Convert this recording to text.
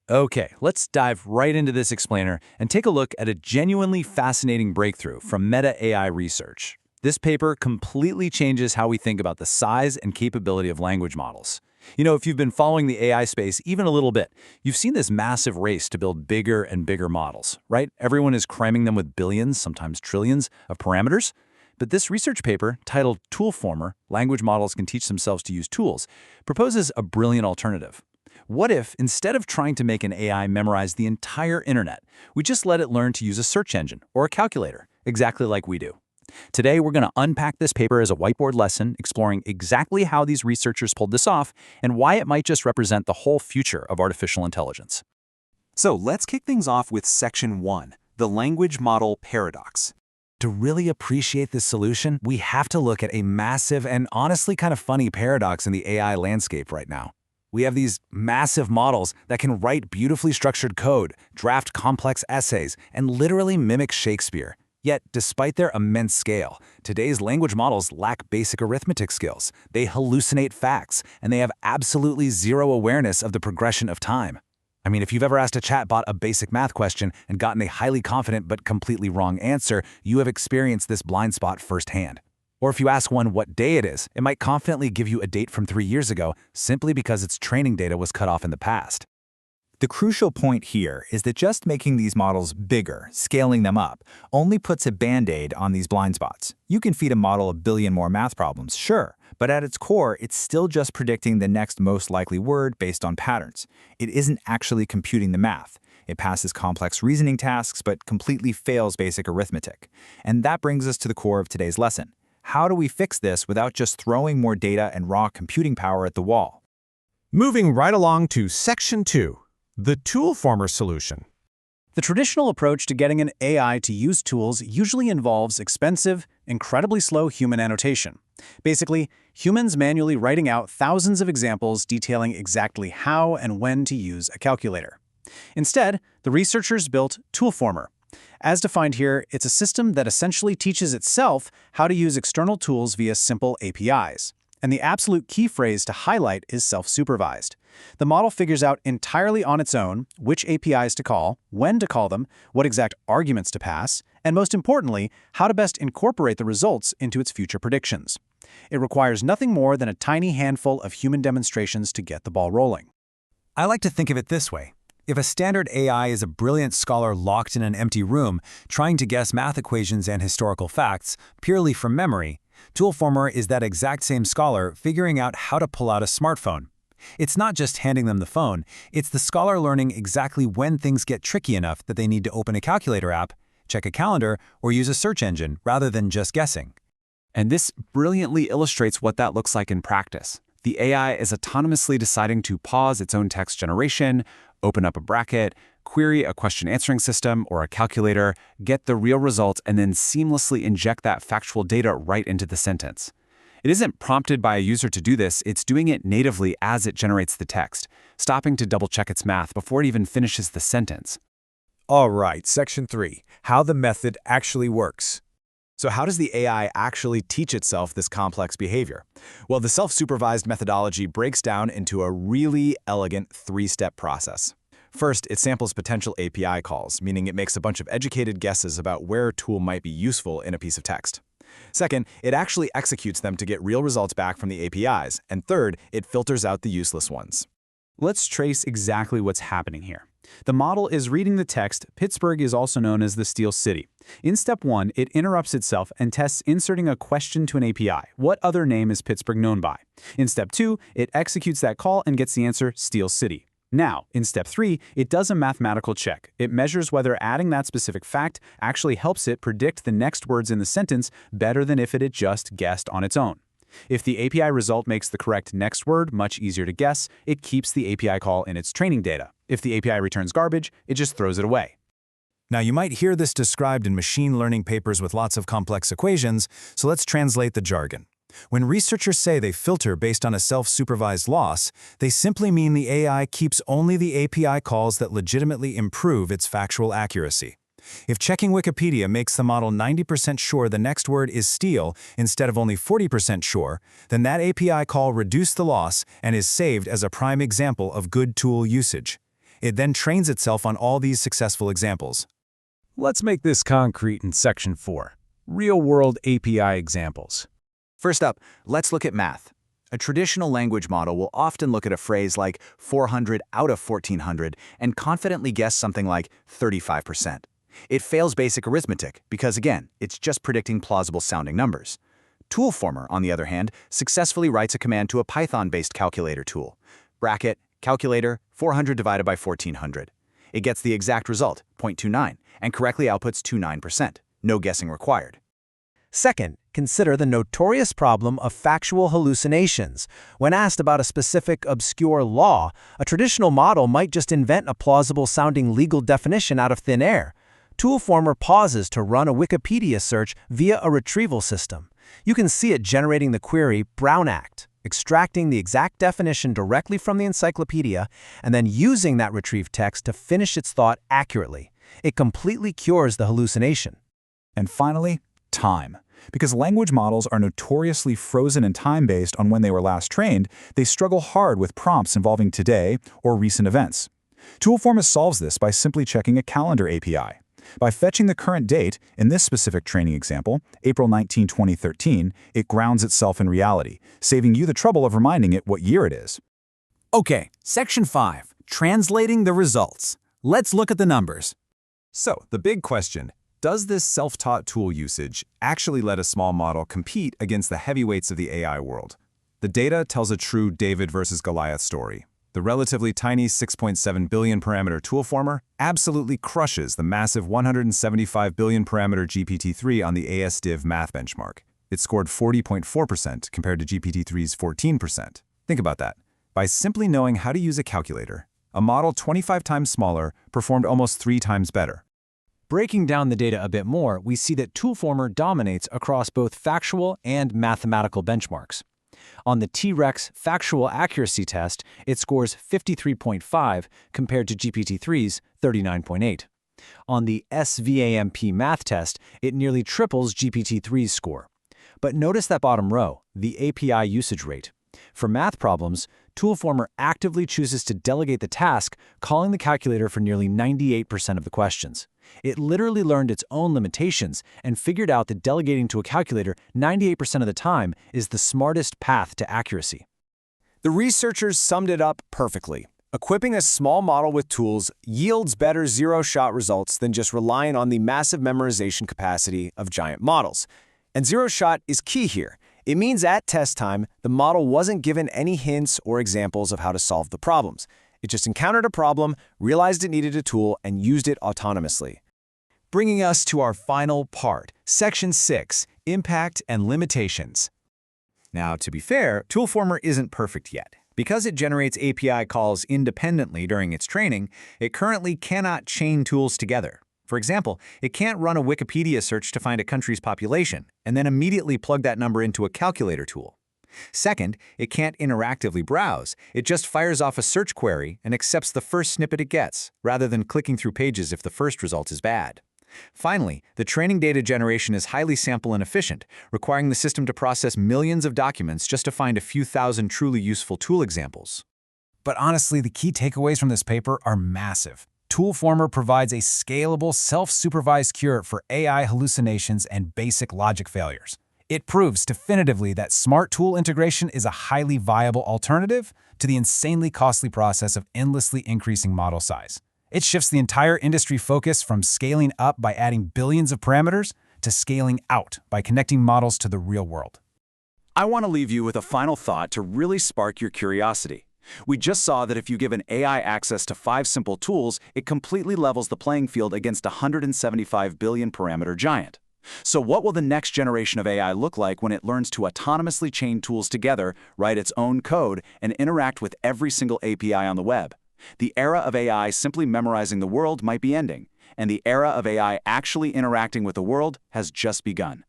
Okay, let's dive right into this explainer and take a look at a genuinely fascinating breakthrough from Meta AI research. This paper completely changes how we think about the size and capability of language models. If you've been following the AI space even a little bit, you've seen this massive race to build bigger and bigger models, right? Everyone is cramming them with billions, sometimes trillions, of parameters. But this research paper, titled Toolformer, Language Models Can Teach Themselves to Use Tools, proposes a brilliant alternative. What if, instead of trying to make an AI memorize the entire internet, we just let it learn to use a search engine or a calculator, exactly like we do? Today, we're going to unpack this paper as a whiteboard lesson, exploring exactly how these researchers pulled this off and why it might just represent the whole future of artificial intelligence. So let's kick things off with Section 1, the language model paradox. To really appreciate this solution, we have to look at a massive and honestly kind of funny paradox in the AI landscape right now. We have these massive models that can write beautifully structured code, draft complex essays, and literally mimic Shakespeare. Yet, despite their immense scale, today's language models lack basic arithmetic skills. They hallucinate facts, and they have absolutely zero awareness of the progression of time. I mean, if you've ever asked a chatbot a basic math question and gotten a highly confident but completely wrong answer, you have experienced this blind spot firsthand. Or if you ask one what day it is, it might confidently give you a date from 3 years ago simply because its training data was cut off in the past. The crucial point here is that just making these models bigger, scaling them up, only puts a band-aid on these blind spots. You can feed a model a billion more math problems, sure, but at its core, it's still just predicting the next most likely word based on patterns. It isn't actually computing the math. It passes complex reasoning tasks, but completely fails basic arithmetic. And that brings us to the core of today's lesson. How do we fix this without just throwing more data and raw computing power at the wall? Moving right along to Section 2, the Toolformer solution. The traditional approach to getting an AI to use tools usually involves expensive, incredibly slow human annotation. Basically, humans manually writing out thousands of examples detailing exactly how and when to use a calculator. Instead, the researchers built Toolformer. As defined here, it's a system that essentially teaches itself how to use external tools via simple APIs. And the absolute key phrase to highlight is self-supervised. The model figures out entirely on its own which APIs to call, when to call them, what exact arguments to pass, and most importantly, how to best incorporate the results into its future predictions. It requires nothing more than a tiny handful of human demonstrations to get the ball rolling. I like to think of it this way. If a standard AI is a brilliant scholar locked in an empty room, trying to guess math equations and historical facts purely from memory, Toolformer is that exact same scholar figuring out how to pull out a smartphone. It's not just handing them the phone, it's the scholar learning exactly when things get tricky enough that they need to open a calculator app, check a calendar, or use a search engine rather than just guessing. And this brilliantly illustrates what that looks like in practice. The AI is autonomously deciding to pause its own text generation, open up a bracket, query a question answering system or a calculator, get the real result, and then seamlessly inject that factual data right into the sentence. It isn't prompted by a user to do this, it's doing it natively as it generates the text, stopping to double-check its math before it even finishes the sentence. All right, Section 3, how the method actually works. So how does the AI actually teach itself this complex behavior? Well, the self-supervised methodology breaks down into a really elegant three-step process. First, it samples potential API calls, meaning it makes a bunch of educated guesses about where a tool might be useful in a piece of text. Second, it actually executes them to get real results back from the APIs. And third, it filters out the useless ones. Let's trace exactly what's happening here. The model is reading the text. Pittsburgh is also known as the Steel City. In step 1, it interrupts itself and tests inserting a question to an API. What other name is Pittsburgh known by? In step 2, it executes that call and gets the answer Steel City. Now, in step 3, it does a mathematical check. It measures whether adding that specific fact actually helps it predict the next words in the sentence better than if it had just guessed on its own. If the API result makes the correct next word much easier to guess, it keeps the API call in its training data. If the API returns garbage, it just throws it away. Now, you might hear this described in machine learning papers with lots of complex equations, so let's translate the jargon. When researchers say they filter based on a self-supervised loss, they simply mean the AI keeps only the API calls that legitimately improve its factual accuracy. If checking Wikipedia makes the model 90% sure the next word is steel instead of only 40% sure, then that API call reduced the loss and is saved as a prime example of good tool usage. It then trains itself on all these successful examples. Let's make this concrete in Section 4, Real-World API Examples. First up, let's look at math. A traditional language model will often look at a phrase like 400 out of 1400 and confidently guess something like 35%. It fails basic arithmetic because, again, it's just predicting plausible-sounding numbers. Toolformer, on the other hand, successfully writes a command to a Python-based calculator tool. Bracket, calculator, 400 divided by 1400. It gets the exact result, 0.29, and correctly outputs 29%. No guessing required. Second, consider the notorious problem of factual hallucinations. When asked about a specific obscure law, a traditional model might just invent a plausible-sounding legal definition out of thin air. Toolformer pauses to run a Wikipedia search via a retrieval system. You can see it generating the query Brown Act, extracting the exact definition directly from the encyclopedia, and then using that retrieved text to finish its thought accurately. It completely cures the hallucination. And finally, time. Because language models are notoriously frozen and time-based on when they were last trained, they struggle hard with prompts involving today or recent events. Toolformer solves this by simply checking a calendar API. By fetching the current date, in this specific training example, April 19, 2013, it grounds itself in reality, saving you the trouble of reminding it what year it is. Okay, Section 5, translating the results. Let's look at the numbers. So, the big question, does this self-taught tool usage actually let a small model compete against the heavyweights of the AI world? The data tells a true David versus Goliath story. The relatively tiny 6.7 billion parameter Toolformer absolutely crushes the massive 175 billion parameter GPT-3 on the ASDiv math benchmark. It scored 40.4% compared to GPT-3's 14%. Think about that. By simply knowing how to use a calculator, a model 25 times smaller performed almost 3 times better. Breaking down the data a bit more, we see that Toolformer dominates across both factual and mathematical benchmarks. On the T-Rex factual accuracy test, it scores 53.5 compared to GPT-3's 39.8. On the SVAMP math test, it nearly triples GPT-3's score. But notice that bottom row, the API usage rate. For math problems, Toolformer actively chooses to delegate the task, calling the calculator for nearly 98% of the questions. It literally learned its own limitations and figured out that delegating to a calculator 98% of the time is the smartest path to accuracy. The researchers summed it up perfectly. Equipping a small model with tools yields better zero-shot results than just relying on the massive memorization capacity of giant models. And zero-shot is key here. It means at test time, the model wasn't given any hints or examples of how to solve the problems. It just encountered a problem, realized it needed a tool, and used it autonomously. Bringing us to our final part, Section 6, Impact and Limitations. Now, to be fair, Toolformer isn't perfect yet. Because it generates API calls independently during its training, it currently cannot chain tools together. For example, it can't run a Wikipedia search to find a country's population and then immediately plug that number into a calculator tool. Second, it can't interactively browse. It just fires off a search query and accepts the first snippet it gets, rather than clicking through pages if the first result is bad. Finally, the training data generation is highly sample inefficient, requiring the system to process millions of documents just to find a few thousand truly useful tool examples. But honestly, the key takeaways from this paper are massive. Toolformer provides a scalable, self-supervised cure for AI hallucinations and basic logic failures. It proves definitively that smart tool integration is a highly viable alternative to the insanely costly process of endlessly increasing model size. It shifts the entire industry focus from scaling up by adding billions of parameters to scaling out by connecting models to the real world. I want to leave you with a final thought to really spark your curiosity. We just saw that if you give an AI access to 5 simple tools, it completely levels the playing field against a 175 billion parameter giant. So what will the next generation of AI look like when it learns to autonomously chain tools together, write its own code, and interact with every single API on the web? The era of AI simply memorizing the world might be ending, and the era of AI actually interacting with the world has just begun.